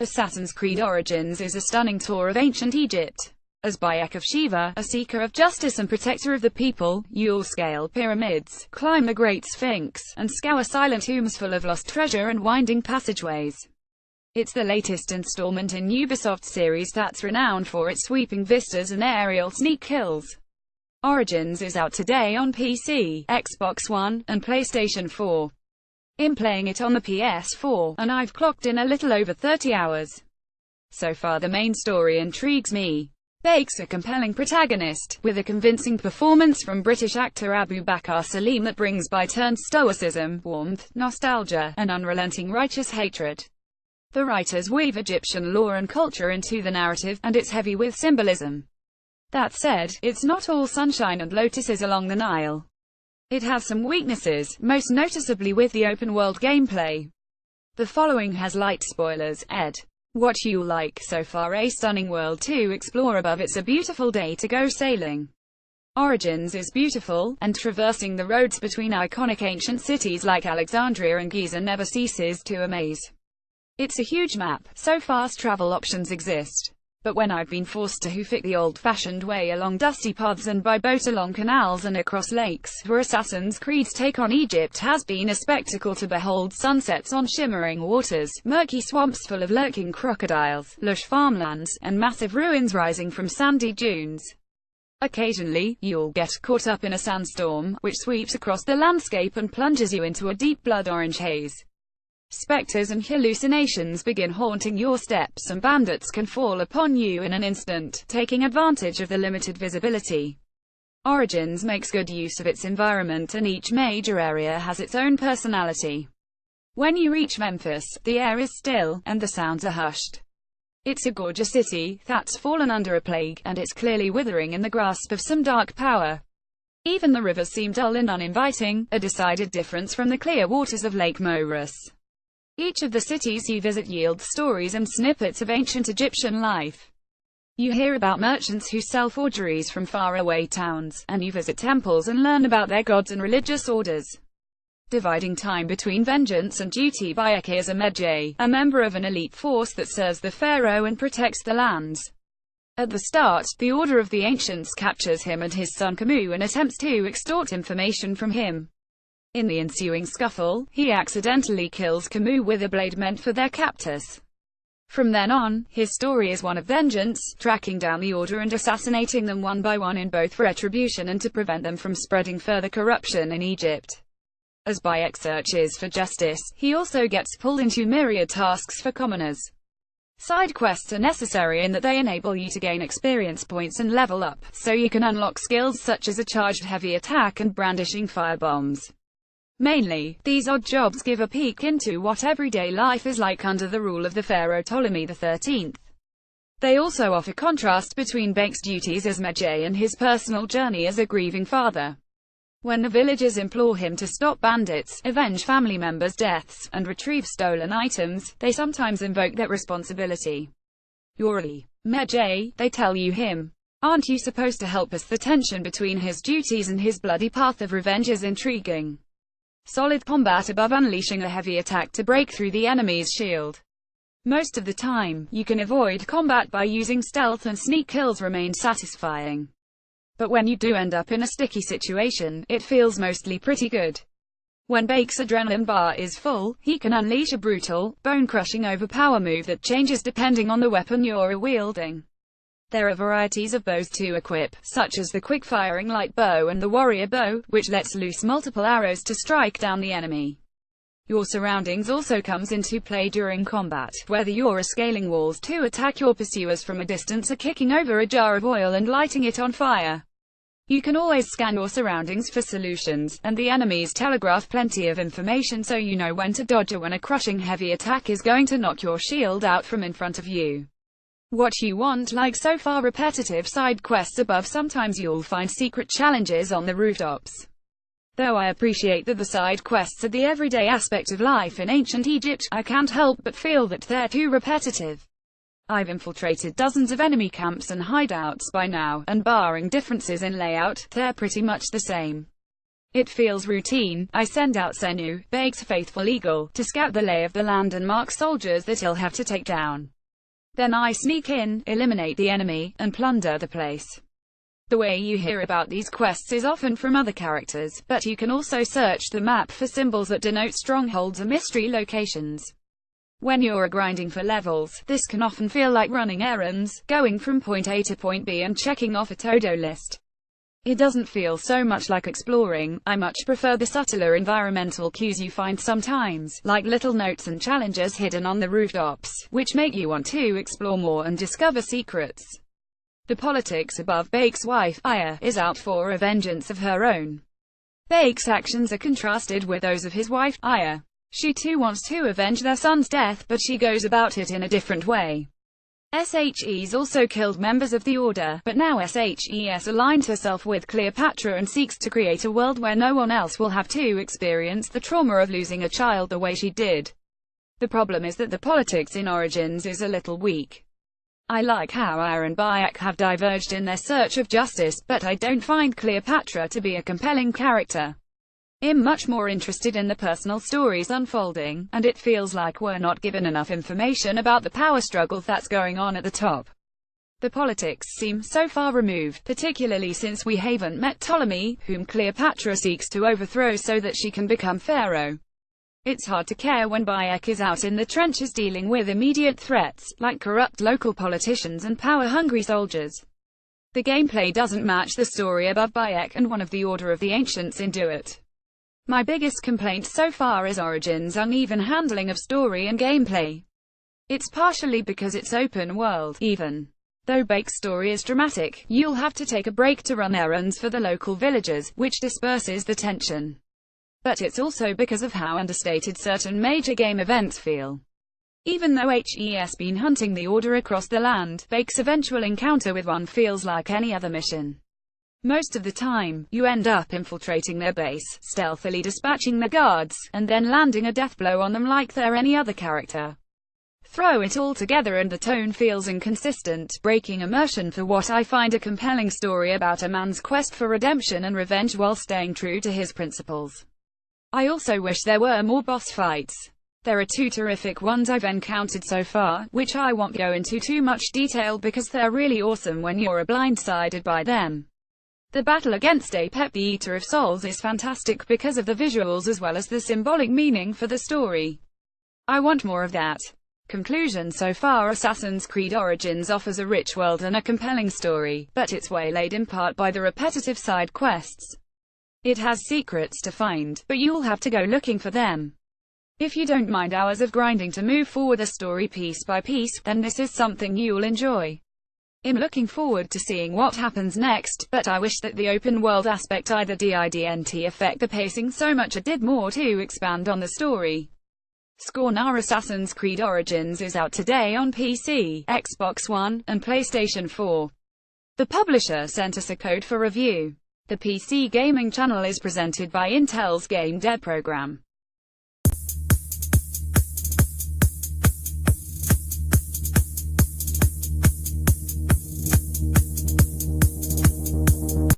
Assassin's Creed Origins is a stunning tour of ancient Egypt. As Bayek of Shiva, a seeker of justice and protector of the people, you'll scale pyramids, climb the Great Sphinx, and scour silent tombs full of lost treasure and winding passageways. It's the latest installment in Ubisoft's series that's renowned for its sweeping vistas and aerial sneak kills. Origins is out today on PC, Xbox One, and PlayStation 4. I'm playing it on the PS4, and I've clocked in a little over 30 hours. So far the main story intrigues me. Bake's a compelling protagonist, with a convincing performance from British actor Abu Bakr Salim that brings by-turns stoicism, warmth, nostalgia, and unrelenting righteous hatred. The writers weave Egyptian lore and culture into the narrative, and it's heavy with symbolism. That said, it's not all sunshine and lotuses along the Nile. It has some weaknesses, most noticeably with the open-world gameplay. The following has light spoilers, ed. What you like so far: a stunning world to explore above, it's a beautiful day to go sailing. Origins is beautiful, and traversing the roads between iconic ancient cities like Alexandria and Giza never ceases to amaze. It's a huge map, so fast travel options exist. But when I've been forced to hoof it the old-fashioned way along dusty paths and by boat along canals and across lakes, where Assassin's Creed's take on Egypt has been a spectacle to behold: sunsets on shimmering waters, murky swamps full of lurking crocodiles, lush farmlands, and massive ruins rising from sandy dunes. Occasionally, you'll get caught up in a sandstorm, which sweeps across the landscape and plunges you into a deep blood-orange haze. Spectres and hallucinations begin haunting your steps, and bandits can fall upon you in an instant, taking advantage of the limited visibility. Origins makes good use of its environment, and each major area has its own personality. When you reach Memphis, the air is still, and the sounds are hushed. It's a gorgeous city that's fallen under a plague, and it's clearly withering in the grasp of some dark power. Even the rivers seem dull and uninviting, a decided difference from the clear waters of Lake Moeris. Each of the cities you visit yields stories and snippets of ancient Egyptian life. You hear about merchants who sell forgeries from faraway towns, and you visit temples and learn about their gods and religious orders. Dividing time between vengeance and duty, Bayek is a Medjay, a member of an elite force that serves the pharaoh and protects the lands. At the start, the Order of the Ancients captures him and his son Kamu and attempts to extort information from him. In the ensuing scuffle, he accidentally kills Kamu with a blade meant for their captors. From then on, his story is one of vengeance, tracking down the Order and assassinating them one by one in both retribution and to prevent them from spreading further corruption in Egypt. As Bayek searches for justice, he also gets pulled into myriad tasks for commoners. Side quests are necessary in that they enable you to gain experience points and level up, so you can unlock skills such as a charged heavy attack and brandishing firebombs. Mainly, these odd jobs give a peek into what everyday life is like under the rule of the pharaoh Ptolemy XIII. They also offer contrast between Bake's duties as Medjay and his personal journey as a grieving father. When the villagers implore him to stop bandits, avenge family members' deaths, and retrieve stolen items, they sometimes invoke that responsibility. "You're Medjay," they tell him. "Aren't you supposed to help us?" The tension between his duties and his bloody path of revenge is intriguing. Solid combat above unleashing a heavy attack to break through the enemy's shield. Most of the time, you can avoid combat by using stealth, and sneak kills remain satisfying. But when you do end up in a sticky situation, it feels mostly pretty good. When Bake's adrenaline bar is full, he can unleash a brutal, bone-crushing overpower move that changes depending on the weapon you're wielding. There are varieties of bows to equip, such as the quick-firing light bow and the warrior bow, which lets loose multiple arrows to strike down the enemy. Your surroundings also comes into play during combat, whether you're scaling walls to attack your pursuers from a distance or kicking over a jar of oil and lighting it on fire. You can always scan your surroundings for solutions, and the enemies telegraph plenty of information so you know when to dodge or when a crushing heavy attack is going to knock your shield out from in front of you. What you want: like so far repetitive side quests above. Sometimes you'll find secret challenges on the rooftops. Though I appreciate that the side quests are the everyday aspect of life in ancient Egypt, I can't help but feel that they're too repetitive. I've infiltrated dozens of enemy camps and hideouts by now, and barring differences in layout, they're pretty much the same. It feels routine. I send out Senu, Baek's faithful eagle, to scout the lay of the land and mark soldiers that he'll have to take down. Then I sneak in, eliminate the enemy, and plunder the place. The way you hear about these quests is often from other characters, but you can also search the map for symbols that denote strongholds or mystery locations. When you're grinding for levels, this can often feel like running errands, going from point A to point B and checking off a to-do list. It doesn't feel so much like exploring. I much prefer the subtler environmental cues you find sometimes, like little notes and challenges hidden on the rooftops, which make you want to explore more and discover secrets. The politics above. Baek's wife, Aya, is out for a vengeance of her own. Baek's actions are contrasted with those of his wife, Aya. She too wants to avenge their son's death, but she goes about it in a different way. SHE's also killed members of the Order, but now SHES aligned herself with Cleopatra and seeks to create a world where no one else will have to experience the trauma of losing a child the way she did. The problem is that the politics in Origins is a little weak. I like how Aya and Bayek have diverged in their search of justice, but I don't find Cleopatra to be a compelling character. I'm much more interested in the personal stories unfolding, and it feels like we're not given enough information about the power struggle that's going on at the top. The politics seem so far removed, particularly since we haven't met Ptolemy, whom Cleopatra seeks to overthrow so that she can become pharaoh. It's hard to care when Bayek is out in the trenches dealing with immediate threats, like corrupt local politicians and power-hungry soldiers. The gameplay doesn't match the story above. Bayek and one of the Order of the Ancients do it. My biggest complaint so far is Origins' uneven handling of story and gameplay. It's partially because it's open world. Even though Baek's story is dramatic, you'll have to take a break to run errands for the local villagers, which disperses the tension. But it's also because of how understated certain major game events feel. Even though HE's been hunting the Order across the land, Baek's eventual encounter with one feels like any other mission. Most of the time, you end up infiltrating their base, stealthily dispatching their guards, and then landing a death blow on them like they're any other character. Throw it all together and the tone feels inconsistent, breaking immersion for what I find a compelling story about a man's quest for redemption and revenge while staying true to his principles. I also wish there were more boss fights. There are two terrific ones I've encountered so far, which I won't go into too much detail because they're really awesome when you're blindsided by them. The battle against Apep, the Eater of Souls, is fantastic because of the visuals as well as the symbolic meaning for the story. I want more of that. Conclusion. So far Assassin's Creed Origins offers a rich world and a compelling story, but it's waylaid in part by the repetitive side quests. It has secrets to find, but you'll have to go looking for them. If you don't mind hours of grinding to move forward a story piece by piece, then this is something you'll enjoy. I'm looking forward to seeing what happens next, but I wish that the open world aspect either didn't affect the pacing so much or did more to expand on the story. Score. Now Assassin's Creed Origins is out today on PC, Xbox One, and PlayStation 4. The publisher sent us a code for review. The PC gaming channel is presented by Intel's Game Dev program.